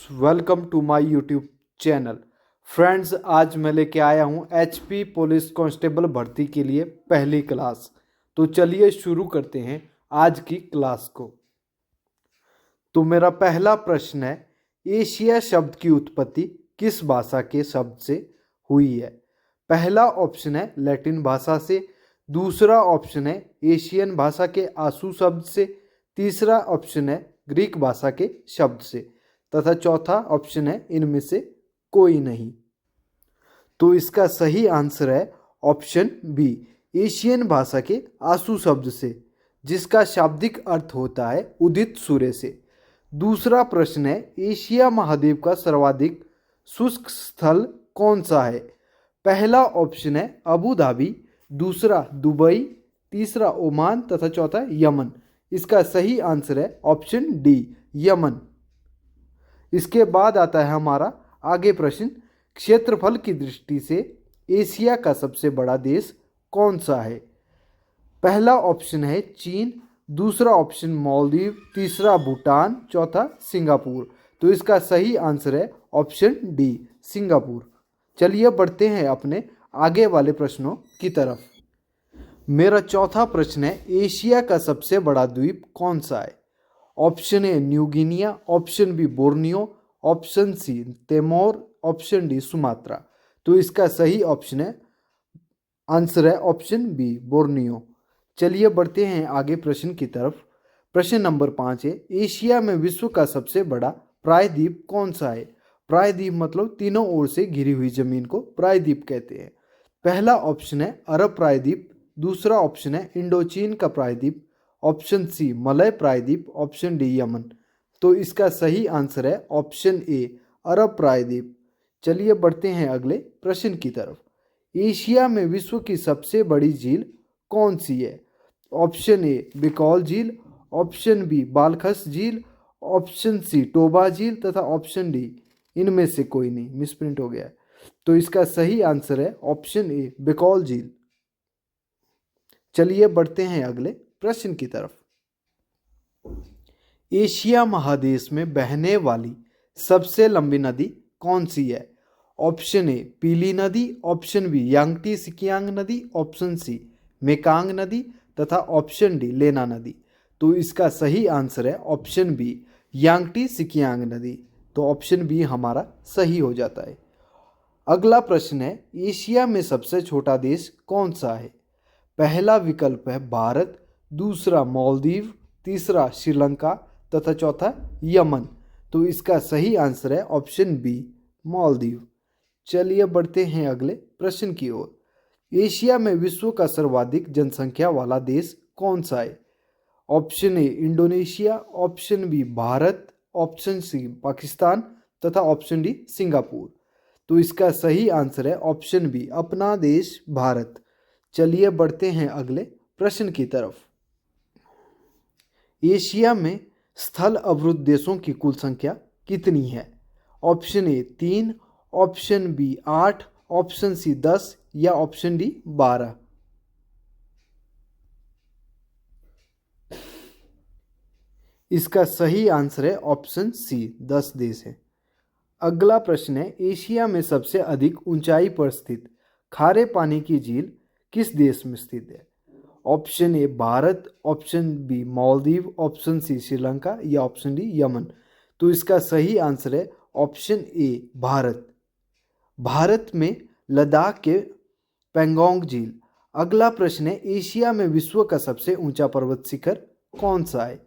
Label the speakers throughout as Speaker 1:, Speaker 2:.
Speaker 1: Welcome to my YouTube channel. Friends, आज मैं लेके आया हूँ एचपी पुलिस कांस्टेबल भर्ती के लिए पहली क्लास। तो चलिए शुरू करते हैं आज की क्लास को। तो मेरा पहला प्रश्न है, एशिया शब्द की उत्पत्ति किस भाषा के शब्द से हुई है? पहला ऑप्शन है लैटिन भाषा से, दूसरा ऑप्शन है एशियन भाषा के आंसू शब्द से, तीसरा ऑप्शन है ग्रीक भाषा के शब्द से, तथा चौथा ऑप्शन है इनमें से कोई नहीं। तो इसका सही आंसर है ऑप्शन बी, एशियन भाषा के आंसू शब्द से, जिसका शाब्दिक अर्थ होता है उदित सूर्य से। दूसरा प्रश्न है, एशिया महाद्वीप का सर्वाधिक शुष्क स्थल कौन सा है? पहला ऑप्शन है अबू धाबी, दूसरा दुबई, तीसरा ओमान तथा चौथा यमन। इसका सही आंसर है ऑप्शन डी, यमन। इसके बाद आता है हमारा आगे प्रश्न, क्षेत्रफल की दृष्टि से एशिया का सबसे बड़ा देश कौन सा है? पहला ऑप्शन है चीन, दूसरा ऑप्शन मालदीव, तीसरा भूटान, चौथा सिंगापुर। तो इसका सही आंसर है ऑप्शन डी, सिंगापुर। चलिए बढ़ते हैं अपने आगे वाले प्रश्नों की तरफ। मेरा चौथा प्रश्न है, एशिया का सबसे बड़ा द्वीप कौन सा है? Option A New Guinea, option B Borneo, option C Timor, option D Sumatra. तो इसका सही ऑप्शन है आंसर है ऑप्शन बी, बोर्नियो। चलिए बढ़ते हैं आगे प्रश्न की तरफ। प्रश्न नंबर 5 है, एशिया में विश्व का सबसे बड़ा प्रायद्वीप कौन सा है? प्रायद्वीप मतलब तीनों ओर से घिरी हुई जमीन को प्रायद्वीप कहते हैं। पहला ऑप्शन है अरब प्रायद्वीप, दूसरा ऑप्शन है इंडोचीन का प्रायद्वीप, ऑप्शन सी मलय प्रायद्वीप, ऑप्शन डी यमन। तो इसका सही आंसर है ऑप्शन ए, अरब प्रायद्वीप। चलिए बढ़ते हैं अगले प्रश्न की तरफ। एशिया में विश्व की सबसे बड़ी झील कौन सी है? ऑप्शन ए बिकॉल झील, ऑप्शन बी बालखस झील, ऑप्शन सी टोबा झील तथा ऑप्शन डी इनमें से कोई नहीं, मिसप्रिंट हो गया है। तो इसका सही आंसर है ऑप्शन ए, बिकॉल झील। चलिए बढ़ते हैं अगले प्रश्न की तरफ। एशिया महादेश में बहने वाली सबसे लंबी नदी कौन सी है? ऑप्शन ए पीली नदी, ऑप्शन बी यांगटी सिकियांग नदी, ऑप्शन सी मेकांग नदी तथा ऑप्शन डी लेना नदी। तो इसका सही आंसर है ऑप्शन बी, यांगटी सिकियांग नदी। तो ऑप्शन बी हमारा सही हो जाता है। अगला प्रश्न है, एशिया में सबसे छोटा देश कौन सा है? पहला विकल्प है भारत, दूसरा मालदीव, तीसरा श्रीलंका तथा चौथा यमन। तो इसका सही आंसर है ऑप्शन बी, मालदीव। चलिए बढ़ते हैं अगले प्रश्न की ओर। एशिया में विश्व का सर्वाधिक जनसंख्या वाला देश कौन सा है? Option A Indonesia, option B Bharat, option C Pakistan तथा ऑप्शन डी सिंगापुर। तो इसका सही आंसर है ऑप्शन बी, अपना देश भारत। चलिए बढ़ते हैं अगले प्रश्न की तरफ। एशिया में स्थल अवरुद्ध देशों की कुल संख्या कितनी है? Option A 3, option B 8, option C 10 या ऑप्शन डी 12। इसका सही आंसर है ऑप्शन सी, 10 देश है। अगला प्रश्न है, एशिया में सबसे अधिक ऊंचाई पर स्थित खारे पानी की झील किस देश में स्थित है? Option A Bharat, option B Maldives, option C Sri Lanka या ऑप्शन डी यमन। तो इसका सही आंसर है ऑप्शन ए, भारत। भारत में लद्दाख के पेंगोंग झील। अगला प्रश्न है, एशिया में विश्व का सबसे ऊंचा पर्वत शिखर कौन सा है?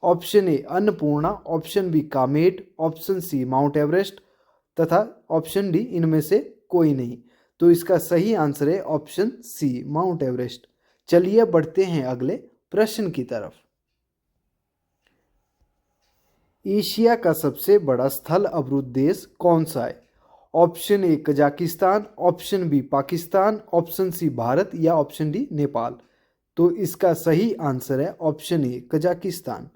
Speaker 1: Option A Annapurna, option B Kamet, option C Mount Everest तथा ऑप्शन डी इनमें से कोई नहीं। तो इसका सही आंसर है ऑप्शन सी, माउंट एवरेस्ट। चलिए बढ़ते हैं अगले प्रश्न की तरफ। एशिया का सबसे बड़ा स्थल अवरुद्ध देश कौन सा है? Option A Kazakhstan, option B Pakistan, option C Bharat या ऑप्शन डी नेपाल। तो इसका सही आंसर है ऑप्शन ए, कजाकिस्तान।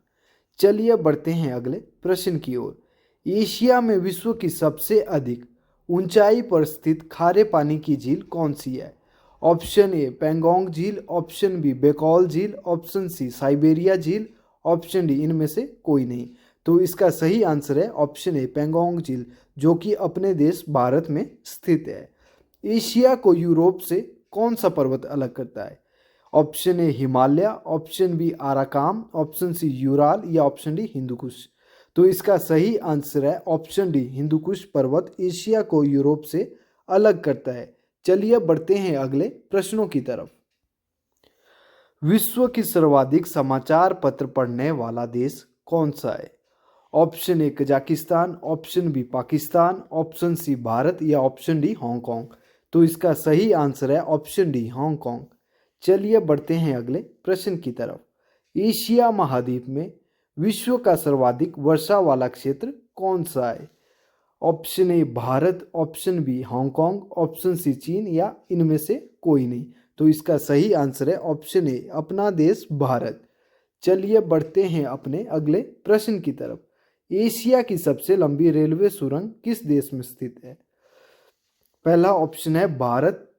Speaker 1: चलिए बढ़ते हैं अगले प्रश्न की ओर। एशिया में विश्व की सबसे अधिक ऊंचाई पर स्थित खारे पानी की झील कौन सी है? ऑप्शन ए पेंगोंग झील, ऑप्शन बी बेकौल झील, ऑप्शन सी साइबेरिया झील, ऑप्शन डी इनमें से कोई नहीं। तो इसका सही आंसर है ऑप्शन ए पेंगोंग झील, जो कि अपने देश भारत में स्थित है। एशिया को यूरोप से कौन सा पर्वत अलग करता है? Option A Himalaya, option B Arakan, option C Ural या ऑप्शन डी हिंदुकुश। तो इसका सही आंसर है ऑप्शन डी हिंदुकुश पर्वत एशिया को यूरोप से अलग करता है। चलिए बढ़ते हैं अगले प्रश्नों की तरफ। विश्व की सर्वाधिक समाचार पत्र पढ़ने वाला देश कौन सा है? Option A Kazakhstan, option B Pakistan, option C Bharat या ऑप्शन डी हांगकांग। तो इसका सही आंसर है ऑप्शन डी हांगकांग। चलिए बढ़ते हैं अगले प्रश्न की तरफ। एशिया महाद्वीप में विश्व का सर्वाधिक वर्षा वाला क्षेत्र कौन सा है? Option A Bharat, option B Hong Kong, option C चीन या इनमें से कोई नहीं। तो इसका सही आंसर है ऑप्शन ए अपना देश भारत। चलिए बढ़ते हैं अपने अगले प्रश्न की तरफ। एशिया की सबसे लंबी रेलवे सुरंग किस देश में स्थित है? पहला ऑप्शन है भारत,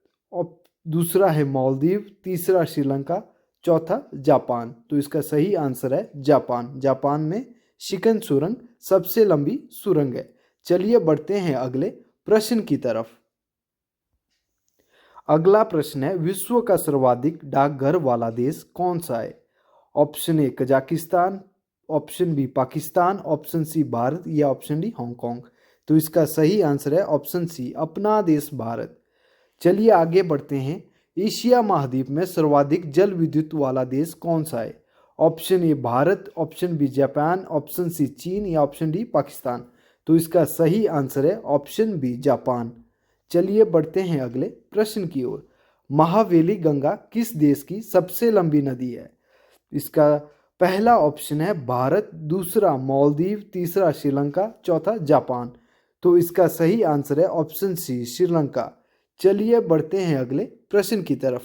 Speaker 1: दूसरा है मालदीव, तीसरा श्रीलंका, चौथा जापान। तो इसका सही आंसर है जापान। जापान में शिकन सुरंग सबसे लंबी सुरंग है। चलिए बढ़ते हैं अगले प्रश्न की तरफ। अगला प्रश्न है विश्व का सर्वाधिक डाकघर वाला देश कौन सा है? Option A Kazakhstan, option B Pakistan, option C Bharat या ऑप्शन डी हांगकांग। तो इसका सही आंसर है ऑप्शन सी अपना देश भारत। चलिए आगे बढ़ते हैं। एशिया महाद्वीप में सर्वाधिक जल विद्युत वाला देश कौन सा है? Option A Bharat, option B Japan, option C चीन या ऑप्शन डी पाकिस्तान। तो इसका सही आंसर है ऑप्शन बी जापान। चलिए बढ़ते हैं अगले प्रश्न की ओर। महावेली गंगा किस देश की सबसे लंबी नदी है? इसका पहला ऑप्शन है भारत, दूसरा मालदीव, तीसरा श्रीलंका, चौथा जापान। तो इसका सही आंसर है ऑप्शन सी श्रीलंका। चलिए बढ़ते हैं अगले प्रश्न की तरफ।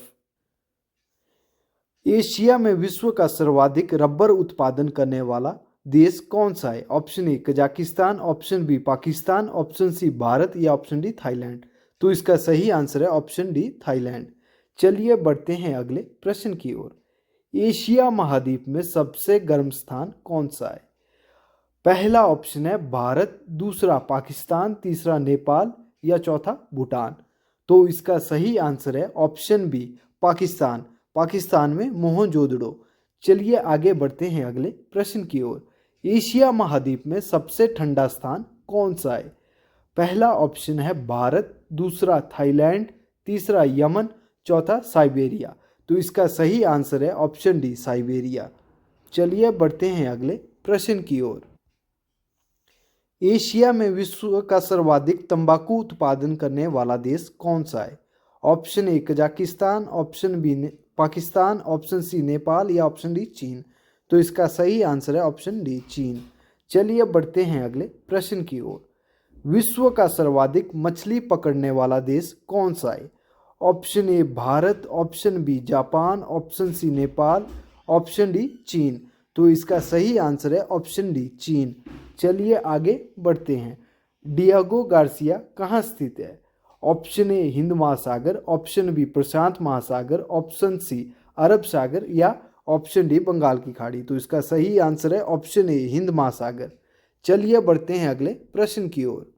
Speaker 1: एशिया में विश्व का सर्वाधिक रबर उत्पादन करने वाला देश कौन सा है? Option A Kazakhstan, option B Pakistan, option C Bharat या ऑप्शन डी थाईलैंड। तो इसका सही आंसर है ऑप्शन डी थाईलैंड। चलिए बढ़ते हैं अगले प्रश्न की ओर। एशिया महाद्वीप में सबसे गर्म स्थान कौन सा है? पहला ऑप्शन है भारत, दूसरा पाकिस्तान, तीसरा नेपाल या चौथा भूटान। तो इसका सही आंसर है ऑप्शन बी पाकिस्तान। पाकिस्तान में मोहनजोदड़ो। चलिए आगे बढ़ते हैं अगले प्रश्न की ओर। एशिया महाद्वीप में सबसे ठंडा स्थान कौन सा है? पहला ऑप्शन है भारत, दूसरा थाईलैंड, तीसरा यमन, चौथा साइबेरिया। तो इसका सही आंसर है ऑप्शन डी साइबेरिया। चलिए बढ़ते हैं अगले प्रश्न की ओर। एशिया में विश्व का सर्वाधिक तंबाकू उत्पादन करने वाला देश कौन सा है? Option A Kazakhstan, option B Pakistan, option C Nepal या ऑप्शन डी चीन। तो इसका सही आंसर है ऑप्शन डी चीन। चलिए बढ़ते हैं अगले प्रश्न की ओर। विश्व का सर्वाधिक मछली पकड़ने वाला देश कौन सा है? Option A Bharat, option B Japan, option C Nepal, option D चीन। तो इसका सही आंसर है ऑप्शन डी चीन। चलिए आगे बढ़ते हैं। डिएगो गार्सिया कहाँ स्थित है? ऑप्शन ए हिंद महासागर, ऑप्शन बी प्रशांत महासागर, ऑप्शन सी अरब सागर या ऑप्शन डी बंगाल की खाड़ी। तो इसका सही आंसर है ऑप्शन ए हिंद महासागर। चलिए बढ़ते हैं अगले प्रश्न की ओर।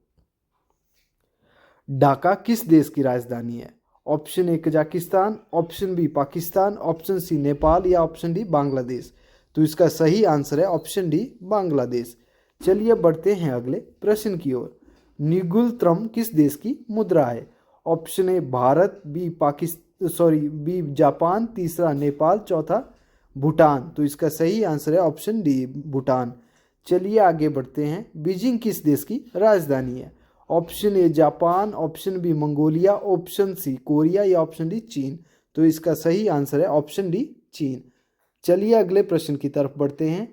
Speaker 1: ढाका किस देश की राजधानी है? Option A Kazakhstan, option B Pakistan, option C Nepal या ऑप्शन डी बांग्लादेश। तो इसका सही आंसर है ऑप्शन डी बांग्लादेश। चलिए बढ़ते हैं अगले प्रश्न की ओर। निगुलत्रम किस देश की मुद्रा है? Option A Bharat, B Japan, तीसरा नेपाल, चौथा भूटान। तो इसका सही आंसर है ऑप्शन डी भूटान। चलिए आगे बढ़ते हैं। बीजिंग किस देश की राजधानी है? Option A Japan, option B Mongolia, option C Korea या ऑप्शन डी चीन। तो इसका सही आंसर है ऑप्शन डी चीन। चलिए अगले प्रश्न की तरफ बढ़ते हैं।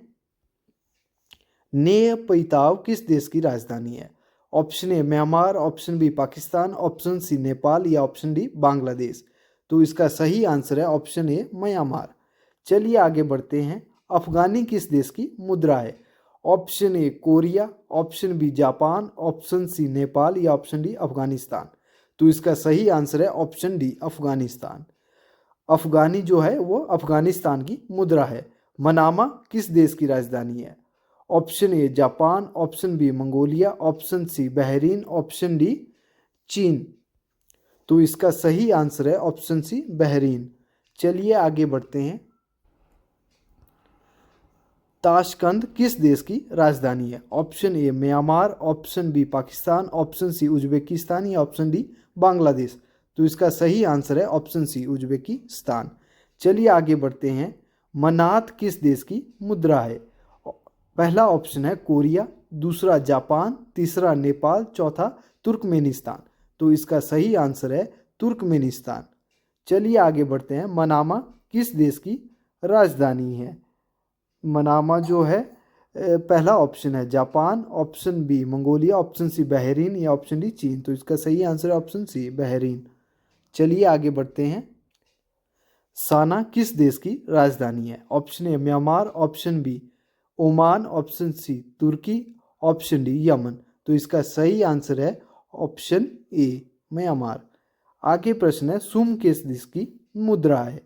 Speaker 1: ने पैताव किस देश की राजधानी है? Option A Myanmar, option B Pakistan, option C Nepal या ऑप्शन डी बांग्लादेश। तो इसका सही आंसर है ऑप्शन ए म्यांमार। चलिए आगे बढ़ते हैं। अफगानी किस देश की मुद्रा है? Option A Korea, option B Japan, option C Nepal या ऑप्शन डी अफगानिस्तान। तो इसका सही आंसर है ऑप्शन डी अफगानिस्तान। अफगानी जो है वो अफगानिस्तान की मुद्रा है। मनामा किस देश की राजधानी है? Option A Japan, option B Mongolia, option C Bahrain, option D चीन। तो इसका सही आंसर है ऑप्शन सी बहरीन। चलिए आगे बढ़ते हैं। ताशकंद किस देश की राजधानी है? Option A Myanmar, option B Pakistan, option C Uzbekistan या ऑप्शन डी बांग्लादेश। तो इसका सही आंसर है ऑप्शन सी उज्बेकिस्तान। चलिए आगे बढ़ते हैं। मनात किस देश की मुद्रा है? पहला ऑप्शन है कोरिया, दूसरा जापान, तीसरा नेपाल, चौथा तुर्कमेनिस्तान। तो इसका सही आंसर है तुर्कमेनिस्तान। चलिए आगे बढ़ते हैं। मनामा किस देश की राजधानी है? मनामा जो है पहला ऑप्शन है Japan, option B Mongolia, option C Bahrain या ऑप्शन डी चीन। तो इसका सही आंसर है ऑप्शन सी बहरीन। चलिए आगे बढ़ते हैं। साना किस देश की राजधानी है? Option A Myanmar, option B Oman, option C Turkey, option D Yemen. तो इसका सही आंसर है ऑप्शन ए म्यांमार। आगे प्रश्न है सुम किस देश की मुद्रा है?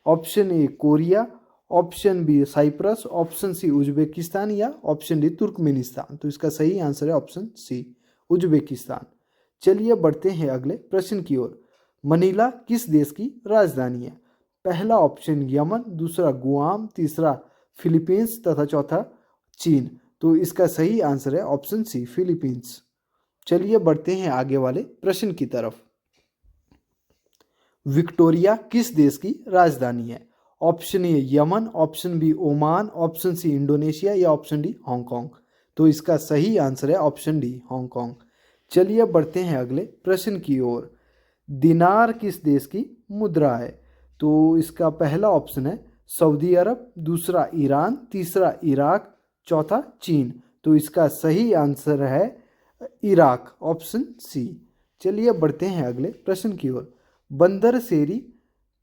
Speaker 1: Option A Korea, option B Cyprus, option C Uzbekistan या ऑप्शन डी तुर्कमेनिस्तान। तो इसका सही आंसर है ऑप्शन सी उज्बेकिस्तान। चलिए बढ़ते हैं अगले प्रश्न की ओर। मनीला किस देश की राजधानी है? पहला ऑप्शन यमन, दूसरा गुआम, तीसरा फिलीपींस तथा चौथा चीन। तो इसका सही आंसर है ऑप्शन सी फिलीपींस। चलिए बढ़ते हैं आगे वाले प्रश्न की तरफ। विक्टोरिया किस देश की राजधानी है? Option A Yemen, option B Oman, option C Indonesia या ऑप्शन डी हांगकांग। तो इसका सही आंसर है ऑप्शन डी हांगकांग। चलिए बढ़ते हैं अगले प्रश्न की ओर। दिनार किस देश की मुद्रा है? तो इसका पहला ऑप्शन है सऊदी अरब, दूसरा ईरान, तीसरा इराक, चौथा चीन। तो इसका सही आंसर है इराक, ऑप्शन सी। चलिए बढ़ते हैं अगले प्रश्न की ओर। बंदर सेरी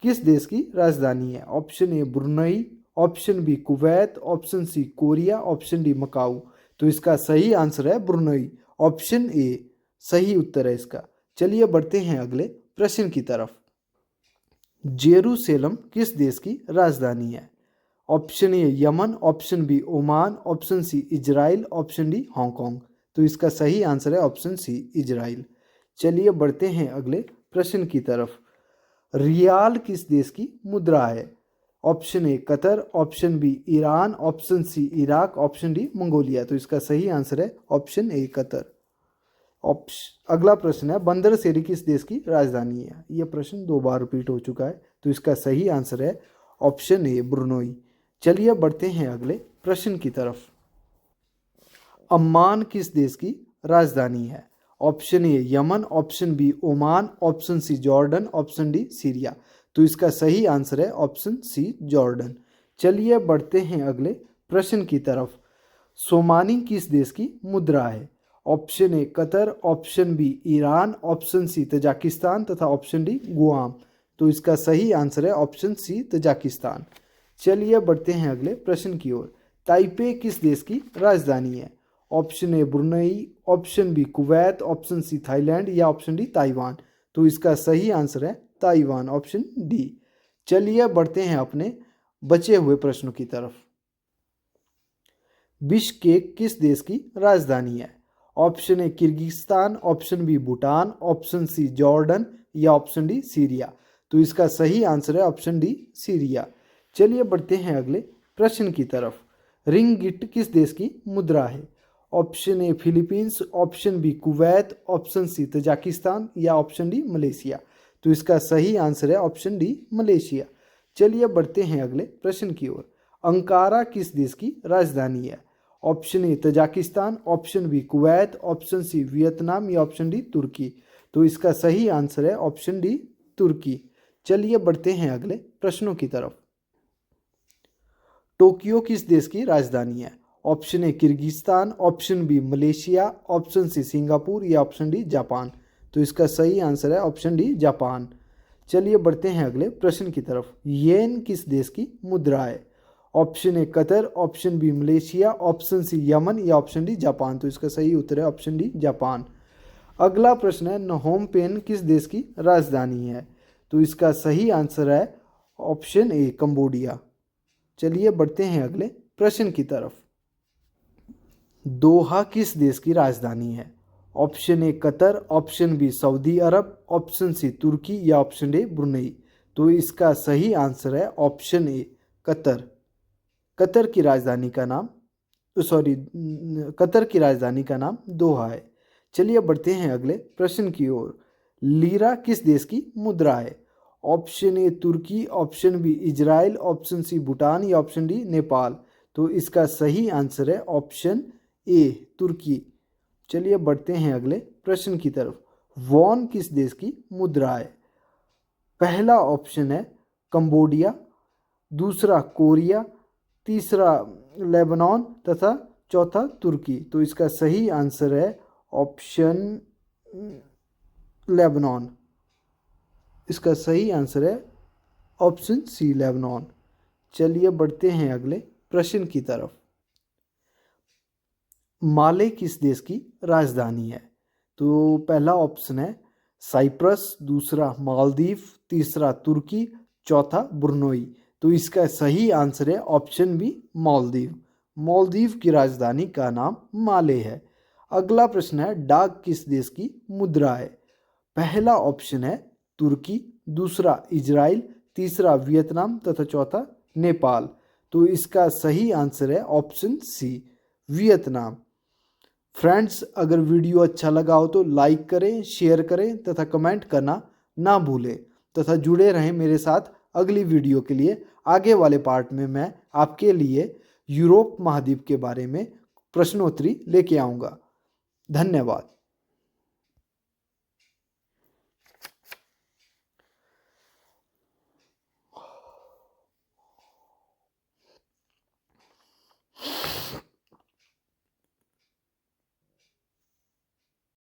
Speaker 1: किस देश की राजधानी है? Option A Brunei, option B Kuwait, option C Korea, option D Macau. तो इसका सही आंसर है ब्रुनई, ऑप्शन ए सही उत्तर है इसका। चलिए बढ़ते हैं अगले प्रश्न की तरफ। जेरूसलम किस देश की राजधानी है? Option A Yemen, option B Oman, option C Israel, option D Hong Kong. तो इसका सही आंसर है ऑप्शन सी इजराइल। चलिए बढ़ते हैं अगले प्रश्न की तरफ। रियाल किस देश की मुद्रा है? Option A Qatar, option B Iran, option C Iraq, option D Mongolia. तो इसका सही आंसर है ऑप्शन ए कतर। अगला प्रश्न है बंदर सेरी किस देश की राजधानी है? यह प्रश्न 2 बार रिपीट हो चुका है। तो इसका सही आंसर है ऑप्शन ए ब्रुनोई। चलिए बढ़ते हैं अगले प्रश्न की तरफ। अम्मान किस देश की राजधानी है? Option A Yemen, option B Oman, option C Jordan, option D Syria. तो इसका सही आंसर है ऑप्शन सी जॉर्डन। चलिए बढ़ते हैं अगले प्रश्न की तरफ। सोमानी किस देश की मुद्रा है? Option A Qatar, option B Iran, option C Tajikistan तथा ऑप्शन डी गुआम। तो इसका सही आंसर है ऑप्शन सी तजाकिस्तान। चलिए बढ़ते हैं अगले प्रश्न की ओर। ताइपे किस देश की राजधानी है? Option A Brunei, option B Kuwait, option C Thailand या ऑप्शन डी ताइवान। तो इसका सही आंसर है ताइवान, ऑप्शन डी। चलिए बढ़ते हैं अपने बचे हुए प्रश्नों की तरफ। बिश्केक किस देश की राजधानी है? Option A Kyrgyzstan, option B Bhutan, option C Jordan या ऑप्शन डी सीरिया। तो इसका सही आंसर है ऑप्शन डी सीरिया। चलिए बढ़ते हैं अगले प्रश्न की तरफ। रिंगिट किस देश की मुद्रा है? Option A Philippines, option B Kuwait, option C Tajikistan या ऑप्शन डी मलेशिया। तो इसका सही आंसर है ऑप्शन डी मलेशिया। चलिए बढ़ते हैं अगले प्रश्न की ओर। अंकारा किस देश की राजधानी है? Option A Tajikistan, option B Kuwait, option C Vietnam या ऑप्शन डी तुर्की। तो इसका सही आंसर है ऑप्शन डी तुर्की। चलिए बढ़ते हैं अगले प्रश्नों की तरफ। टोक्यो किस देश की राजधानी है? Option A Kyrgyzstan, option B Malaysia, option C Singapore या ऑप्शन डी जापान। तो इसका सही आंसर है ऑप्शन डी जापान। चलिए बढ़ते हैं अगले प्रश्न की तरफ। येन किस देश की मुद्रा है? Option A Qatar, option B Malaysia, option C Yemen या ऑप्शन डी जापान। तो इसका सही उत्तर है ऑप्शन डी जापान। अगला प्रश्न है नहोम पेन किस देश की राजधानी है? तो इसका सही आंसर है ऑप्शन ए कंबोडिया। चलिए बढ़ते हैं अगले प्रश्न की तरफ। दोहा किस देश की राजधानी है? Option A Qatar, option B Saudi Arabia, option C Turkey या ऑप्शन डी ब्रुनेई। तो इसका सही आंसर है ऑप्शन ए कतर। कतर की राजधानी का नाम कतर की राजधानी का नाम दोहा है। चलिए बढ़ते हैं अगले प्रश्न की ओर। लीरा किस देश की मुद्रा है? Option A Turkey, option B Israel, option C Bhutan या ऑप्शन डी नेपाल। तो इसका सही आंसर है ऑप्शन ए तुर्की। चलिए बढ़ते हैं अगले प्रश्न की तरफ। वॉन किस देश की मुद्रा है? पहला ऑप्शन है कंबोडिया, दूसरा कोरिया, तीसरा लेबनान तथा चौथा तुर्की। तो इसका सही आंसर है ऑप्शन लेबनान। इसका सही आंसर है ऑप्शन सी लेबनान। चलिए बढ़ते हैं अगले प्रश्न की तरफ। माले किस देश की राजधानी है? तो पहला ऑप्शन है साइप्रस, दूसरा मालदीव, तीसरा तुर्की, चौथा ब्रुनोई। तो इसका सही आंसर है ऑप्शन बी मालदीव। मालदीव की राजधानी का नाम माले है। अगला प्रश्न है डाक किस देश की मुद्रा है? पहला ऑप्शन है तुर्की, दूसरा इजराइल, तीसरा वियतनाम तथा चौथा नेपाल। तो इसका सही आंसर है ऑप्शन सी वियतनाम। फ्रेंड्स, अगर वीडियो अच्छा लगा हो तो लाइक करें, शेयर करें तथा कमेंट करना ना भूलें तथा जुड़े रहें मेरे साथ अगली वीडियो के लिए। आगे वाले पार्ट में मैं आपके लिए यूरोप महाद्वीप के बारे में प्रश्नोत्तरी लेके आऊँगा। धन्यवाद।